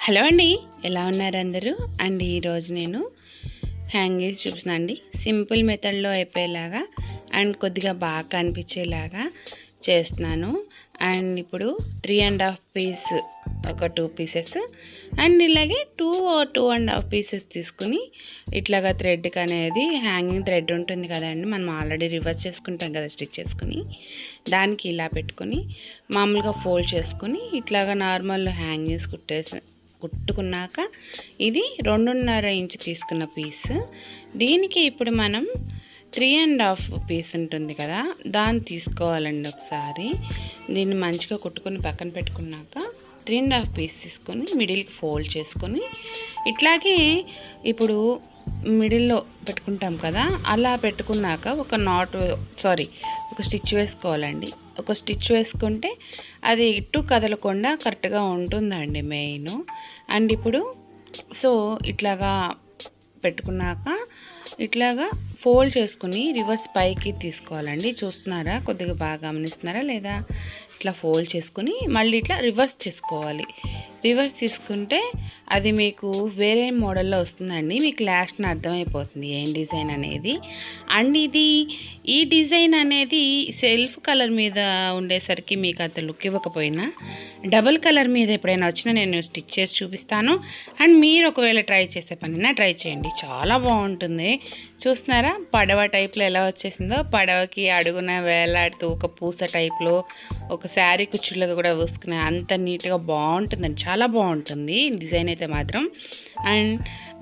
Hello అండి, ఎలా ఉన్నారు అందరూ? అండ్ ఈరోజు నేను హ్యాంగింగ్స్ చూపిస్తున్నాను అండి. సింపుల్ మెథడ్లో అయిపోయేలాగా అండ్ కొద్దిగా బాగా కనిపించేలాగా చేస్తున్నాను. అండ్ ఇప్పుడు 3.5 పీస్ ఒక 2 పీసెస్ అండ్ ఇలాగే 2 or 2.5 పీసెస్ తీసుకుని ఇట్లాగా థ్రెడ్కి అనేది హ్యాంగింగ్ థ్రెడ్ ఉంటుంది కదండి, మనం ఆల్రెడీ రివర్స్ చేసుకుంటాం కదా స్టిచ్ చేసుకుని, దానికి ఇలా పెట్టుకొని మామూలుగా ఫోల్డ్ చేసుకుని ఇట్లాగా నార్మల్ హ్యాంగింగ్స్ కుట్టుకున్నాక ఇది 2.5 ఇంచ్ తీసుకున్న పీస్. దీనికి ఇప్పుడు మనం 3.5 పీస్ ఉంటుంది కదా, దాన్ని తీసుకోవాలండి. ఒకసారి దీన్ని మంచిగా కుట్టుకొని పక్కన పెట్టుకున్నాక 3.5 పీస్ తీసుకొని మిడిల్కి ఫోల్డ్ చేసుకొని ఇట్లాగే ఇప్పుడు మిడిల్లో పెట్టుకుంటాం కదా, అలా పెట్టుకున్నాక ఒక స్టిచ్ వేసుకోవాలండి. ఒక స్టిచ్ వేసుకుంటే అది ఇటు కదలకుండా కరెక్ట్గా ఉంటుందండి మెయిన్. అండ్ ఇప్పుడు ఇట్లాగా పెట్టుకున్నాక ఇట్లాగా ఫోల్డ్ చేసుకుని రివర్స్ పైకి తీసుకోవాలండి. చూస్తున్నారా, కొద్దిగా బాగా గమనిస్తున్నారా లేదా? ఇట్లా ఫోల్డ్ చేసుకుని మళ్ళీ ఇట్లా రివర్స్ చేసుకోవాలి. రివర్స్ తీసుకుంటే అది మీకు వేరే మోడల్లో వస్తుందండి. మీకు లాస్ట్న అర్థమైపోతుంది ఏం డిజైన్ అనేది. అండ్ ఈ డిజైన్ అనేది సెల్ఫ్ కలర్ మీద ఉండేసరికి మీకు అంత లుక్ ఇవ్వకపోయినా డబుల్ కలర్ మీద ఎప్పుడైనా వచ్చినా నేను స్టిచ్ చేసి చూపిస్తాను. అండ్ మీరు ఒకవేళ ట్రై చేసే పనినా ట్రై చేయండి, చాలా బాగుంటుంది. చూస్తున్నారా పడవ టైప్లో ఎలా వచ్చేసిందో, పడవకి అడుగున వేలాడుతూ ఒక పూస టైప్లో ఒక శారీ కుచ్చులుగా కూడా వేసుకునే అంత నీట్గా బాగుంటుందండి, చాలా బాగుంటుంది డిజైన్ అయితే మాత్రం. అండ్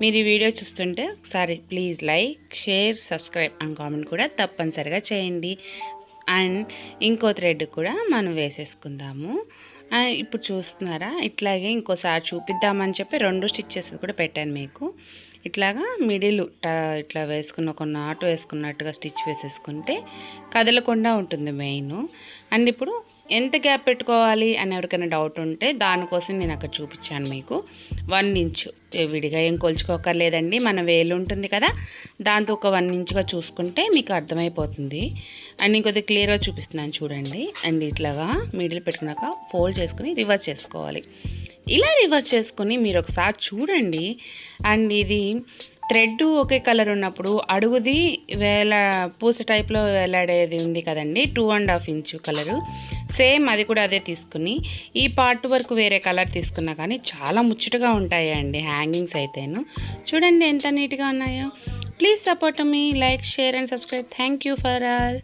మీరు ఈ వీడియో చూస్తుంటే ఒకసారి please like, share, subscribe and comment కూడా తప్పనిసరిగా చేయండి. అండ్ ఇంకో థ్రెడ్ కూడా మనం వేసేసుకుందాము. ఇప్పుడు చూస్తున్నారా, ఇట్లాగే ఇంకోసారి చూపిద్దామని చెప్పి 2 స్టిచ్చెస్ కూడా పెట్టాను మీకు. ఇట్లాగా మిడిల్ ఇట్లా వేసుకున్న ఒక నాటు వేసుకున్నట్టుగా స్టిచ్ వేసేసుకుంటే కదలకుండా ఉంటుంది మెయిన్. అండ్ ఇప్పుడు ఎంత గ్యాప్ పెట్టుకోవాలి అని ఎవరికైనా డౌట్ ఉంటే దానికోసం నేను అక్కడ చూపించాను మీకు. 1 ఇంచ్ విడిగా ఏం కొలుచుకోకర్లేదండి, మన వేలు ఉంటుంది కదా, దాంతో ఒక 1 ఇంచ్గా చూసుకుంటే మీకు అర్థమైపోతుంది. అండ్ ఇంకొద్ది క్లియర్గా చూపిస్తున్నాను చూడండి. అండ్ ఇట్లాగా మిడిల్ పెట్టుకున్నాక ఫోల్డ్ చేసుకుని రివర్స్ చేసుకోవాలి. ఇలా రివర్స్ చేసుకొని మీరు ఒకసారి చూడండి. అండ్ ఇది థ్రెడ్ ఒకే కలర్ ఉన్నప్పుడు అడుగుది పూస టైప్లో వేలాడేది ఉంది కదండి, 2.5 ఇంచ్ కలరు, సేమ్ అది కూడా అదే తీసుకుని ఈ పార్ట్ వరకు వేరే కలర్ తీసుకున్నా కానీ చాలా ముచ్చటగా ఉంటాయండి హ్యాంగింగ్స్ అయితేను. చూడండి ఎంత నీట్గా ఉన్నాయో. Please support me, like, share and subscribe. Thank you for all.